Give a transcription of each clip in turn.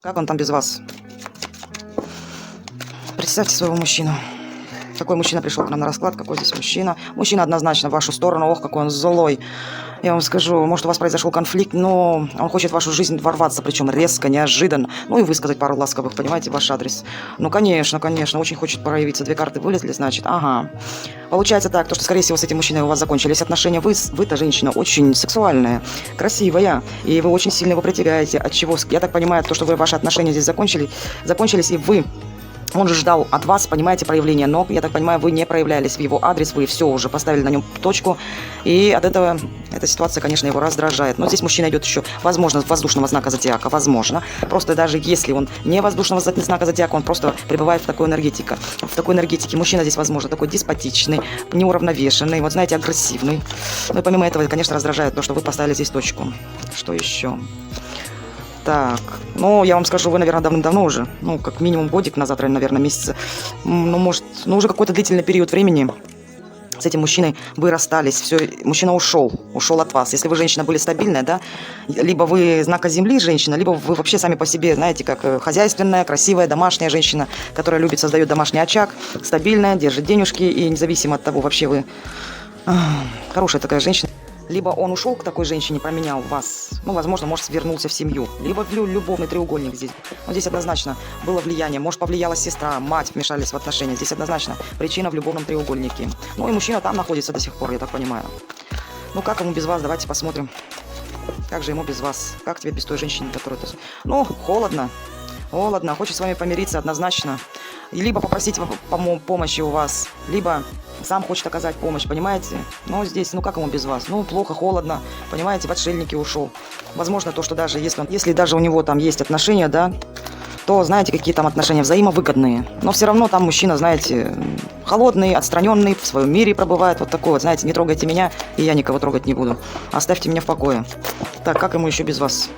Как он там без вас? Представьте своего мужчину. Какой мужчина пришел к нам на расклад? Какой здесь мужчина? Мужчина однозначно в вашу сторону. Ох, какой он злой. Я вам скажу, может, у вас произошел конфликт, но он хочет в вашу жизнь ворваться, причем резко, неожиданно. Ну и высказать пару ласковых, понимаете, ваш адрес. Ну, конечно, очень хочет проявиться. Две карты вылезли, значит, ага. Получается так, то, что, скорее всего, с этим мужчиной у вас закончились отношения. Вы-то женщина очень сексуальная, красивая, и вы очень сильно его притягаете. От чего, я так понимаю, то, что ваши отношения здесь закончились, и вы... Он же ждал от вас, понимаете, проявления, но, я так понимаю, вы не проявлялись в его адрес, вы все уже поставили на нем точку, и от этого эта ситуация, конечно, его раздражает. Но здесь мужчина идет еще, возможно, воздушного знака зодиака, возможно. Просто даже если он не воздушного знака зодиака, он просто пребывает в такой энергетике. В такой энергетике мужчина здесь, возможно, такой деспотичный, неуравновешенный, вот знаете, агрессивный. Ну и помимо этого, конечно, раздражает то, что вы поставили здесь точку. Что еще? Так, ну, я вам скажу, вы, наверное, давным-давно уже, ну, как минимум годик назад, наверное, месяца, ну, может, ну, уже какой-то длительный период времени с этим мужчиной вы расстались, все, мужчина ушел от вас. Если вы женщина были стабильная, да, либо вы знака земли женщина, либо вы вообще сами по себе, знаете, как хозяйственная, красивая, домашняя женщина, которая любит, создает домашний очаг, стабильная, держит денежки, и независимо от того, вообще вы хорошая такая женщина. Либо он ушел к такой женщине, променял вас, ну, возможно, может, вернулся в семью. Либо любовный треугольник здесь. Но здесь однозначно было влияние. Может, повлияла сестра, мать, вмешались в отношения. Здесь однозначно причина в любовном треугольнике. Ну, и мужчина там находится до сих пор, я так понимаю. Ну, как ему без вас? Давайте посмотрим. Как же ему без вас? Как тебе без той женщины, которая... Ну, холодно. Холодно. Хочет с вами помириться однозначно. Либо попросить помощи у вас, либо... сам хочет оказать помощь, понимаете? Но здесь, ну как ему без вас? Ну, плохо, холодно, понимаете, в отшельники ушел. Возможно, то, что даже если даже у него там есть отношения, да, то знаете, какие там отношения взаимовыгодные. Но все равно там мужчина, знаете, холодный, отстраненный, в своем мире пробывает. Вот такой вот, знаете, не трогайте меня, и я никого трогать не буду. Оставьте меня в покое. Так, как ему еще без вас?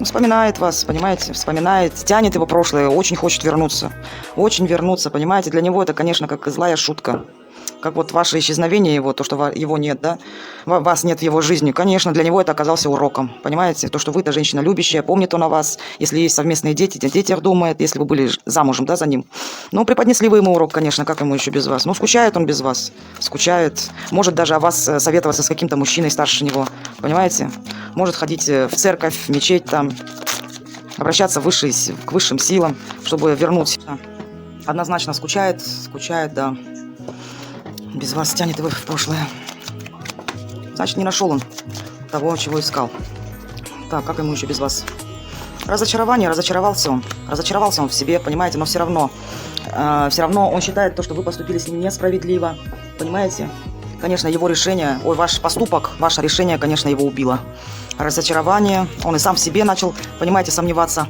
Вспоминает вас, понимаете, вспоминает, тянет его прошлое, очень хочет вернуться, понимаете, для него это, конечно, как злая шутка, как вот ваше исчезновение его, то, что его нет, да, вас нет в его жизни, конечно, для него это оказался уроком, понимаете, то, что вы-то женщина любящая, помнит он о вас, если есть совместные дети, о детях думает, если вы были замужем, да, за ним, ну, преподнесли вы ему урок, конечно, как ему еще без вас, ну, скучает он без вас, скучает, может даже о вас советоваться с каким-то мужчиной старше него, понимаете, может ходить в церковь, в мечеть там, обращаться к высшим силам, чтобы вернуть. Однозначно скучает, да. Без вас тянет его в прошлое. Значит, не нашел он того, чего искал. Так, как ему еще без вас? Разочарование, разочаровался он в себе, понимаете, но все равно он считает то, что вы поступили с ним несправедливо, понимаете? Конечно, его решение, ваш поступок, ваше решение, конечно, его убило. Разочарование, он и сам в себе начал, понимаете, сомневаться.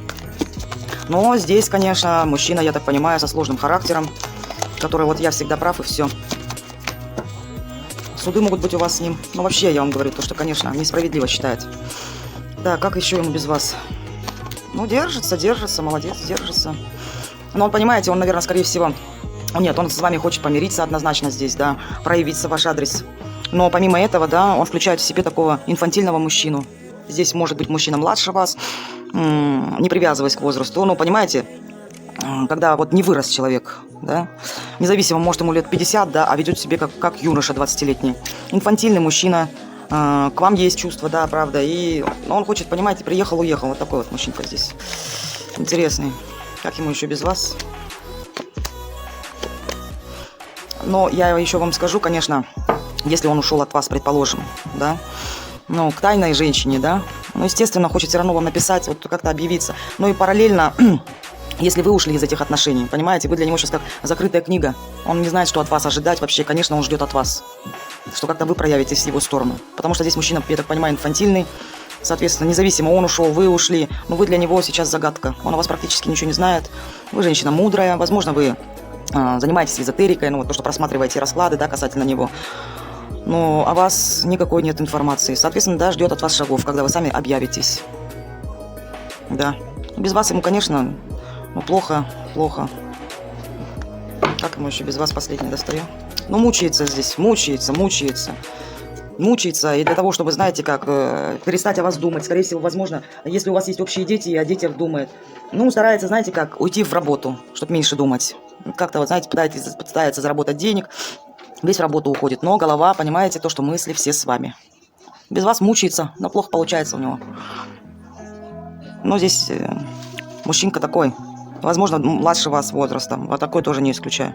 Но здесь, конечно, мужчина, я так понимаю, со сложным характером, который вот я всегда прав и все. Суды могут быть у вас с ним. Но вообще, я вам говорю, то, что, конечно, несправедливо считает. Да, как еще ему без вас? Ну, держится, молодец, держится. Но он, понимаете, он, наверное, скорее всего... Нет, он с вами хочет помириться однозначно здесь, да, проявиться ваш адрес. Но помимо этого, да, он включает в себе такого инфантильного мужчину. Здесь может быть мужчина младше вас, не привязываясь к возрасту. Ну, понимаете, когда вот не вырос человек, да, независимо, может, ему лет 50, да, а ведет себя как юноша 20-летний. Инфантильный мужчина, к вам есть чувства, да, правда, и он хочет, понимаете, приехал-уехал. Вот такой вот мужчинка здесь. Интересный. Как ему еще без вас? Но я еще вам скажу, конечно, если он ушел от вас, предположим, да, ну, к тайной женщине, да, ну, естественно, хочет все равно вам написать, вот как-то объявиться. Ну, и параллельно, если вы ушли из этих отношений, понимаете, вы для него сейчас как закрытая книга, он не знает, что от вас ожидать вообще, конечно, он ждет от вас, что как-то вы проявитесь в его сторону, потому что здесь мужчина, я так понимаю, инфантильный, соответственно, независимо, он ушел, вы ушли, но вы для него сейчас загадка, он о вас практически ничего не знает, вы женщина мудрая, возможно, вы... занимаетесь эзотерикой, ну вот то, что просматриваете расклады, да, касательно него. Но о вас никакой нет информации. Соответственно, да, ждет от вас шагов, когда вы сами объявитесь. Да. Без вас ему, конечно, ну, плохо. Как ему еще без вас последний достаю? Ну, мучается здесь, мучается. мучается, и для того, чтобы, знаете, как перестать о вас думать. Скорее всего, возможно, если у вас есть общие дети, и о детях думает, ну, старается, знаете, как уйти в работу, чтобы меньше думать. Как-то, вот, знаете, пытается заработать денег, весь в работу уходит, но голова, понимаете, то, что мысли все с вами. Без вас мучается, но плохо получается у него. Но здесь мужчинка такой, возможно, младше вас возрастом, вот такой тоже не исключаю.